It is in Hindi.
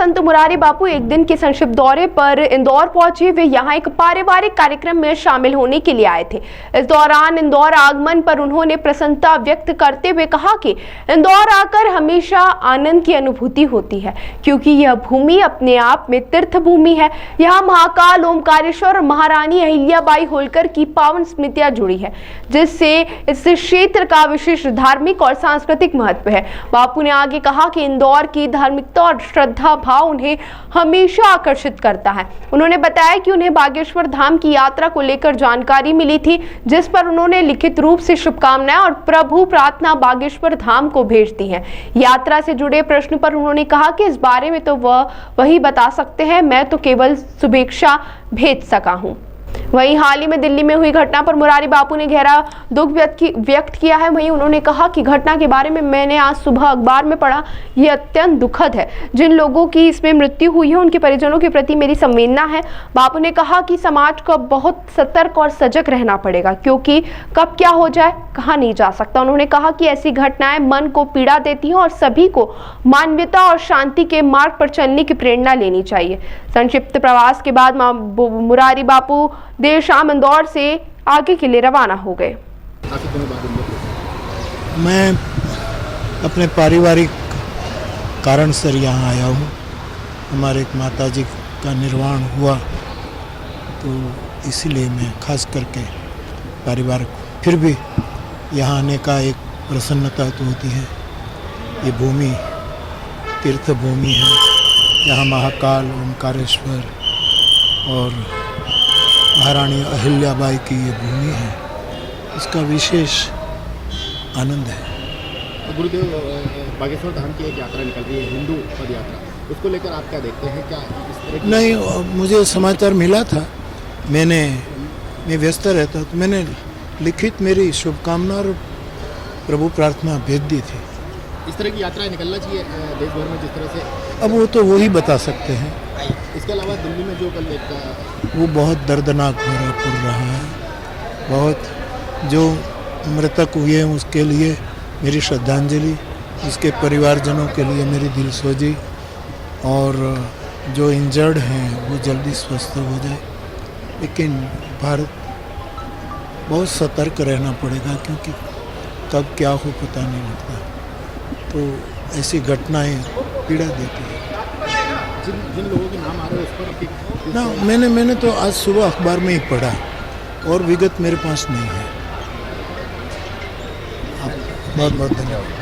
संत मुरारी बापू एक दिन के संक्षिप्त दौरे पर इंदौर पहुंचे। वे यहां एक पारिवारिक कार्यक्रम में शामिल होने के लिए आए थे। इस दौरान इंदौर आगमन पर उन्होंने प्रसन्नता व्यक्त करते हुए कहा कि इंदौर आकर हमेशा आनंद की अनुभूति होती है, क्योंकि यह भूमि अपने आप में तीर्थ भूमि है। यहाँ महाकाल, ओमकारेश्वर और महारानी अहिल्याबाई होलकर की पावन स्मृतियां जुड़ी है, जिससे इस क्षेत्र का विशेष धार्मिक और सांस्कृतिक महत्व है। बापू ने आगे कहा कि इंदौर की धार्मिकता और श्रद्धा भाव उन्हें हमेशा आकर्षित करता है। उन्होंने बताया कि उन्हें बागेश्वर धाम की यात्रा को लेकर जानकारी मिली थी, जिस पर उन्होंने लिखित रूप से शुभकामनाएं और प्रभु प्रार्थना बागेश्वर धाम को भेज दी है। यात्रा से जुड़े प्रश्न पर उन्होंने कहा कि इस बारे में तो वही बता सकते हैं, मैं तो केवल शुभेच्छा भेज सका हूं। वहीं हाल ही में दिल्ली में हुई घटना पर मुरारी बापू ने गहरा दुख व्यक्त किया है। वहीं उन्होंने कहा कि घटना के बारे में मैंने आज सुबह अखबार में पढ़ा, ये अत्यंत दुखद है। जिन लोगों की इसमें मृत्यु हुई है उनके परिजनों के प्रति मेरी संवेदना है। बापू ने कहा कि समाज को बहुत सतर्क और सजग रहना पड़ेगा, क्योंकि कब क्या हो जाए कहा नहीं जा सकता। उन्होंने कहा कि ऐसी घटनाएं मन को पीड़ा देती हैं और सभी को मानवता और शांति के मार्ग पर चलने की प्रेरणा लेनी चाहिए। संक्षिप्त प्रवास के बाद मुरारी बापू देर शाम इंदौर से आगे के लिए रवाना हो गए। मैं अपने पारिवारिक कारण से यहाँ आया हूँ। हमारे एक माताजी का निर्वाण हुआ, तो इसीलिए मैं खास करके परिवार, फिर भी यहाँ आने का एक प्रसन्नता तो होती है। ये भूमि तीर्थ भूमि है, यहाँ महाकाल, ओमकारेश्वर और महारानी अहिल्याबाई की ये भूमि है, इसका विशेष आनंद है। गुरुदेव, बागेश्वर धाम की एक यात्रा निकल रही है, हिंदू पद यात्रा, उसको लेकर आप क्या देखते हैं? क्या इस तरह की? नहीं, मुझे समाचार मिला था, मैं व्यस्त रहता तो मैंने लिखित मेरी शुभकामना और प्रभु प्रार्थना भेज दी थी। इस तरह की यात्राएं निकलना चाहिए देश भर में, जिस तरह से। अब वो तो वही बता सकते हैं। इसके अलावा दिल्ली में जो कल एक वो बहुत दर्दनाक भरा रहा है। बहुत जो मृतक हुए हैं उसके लिए मेरी श्रद्धांजलि, उसके परिवारजनों के लिए मेरी दिलसोजी, और जो इंजर्ड हैं वो जल्दी स्वस्थ हो जाए। लेकिन भारत बहुत सतर्क रहना पड़ेगा, क्योंकि कब क्या हो पता नहीं लगता। तो ऐसी घटनाएं पीड़ा देती है। जिन लोगों के नाम आ रहे हैं उस पर ना, मैंने तो आज सुबह अखबार में ही पढ़ा, और विगत मेरे पास नहीं है। बहुत बहुत धन्यवाद।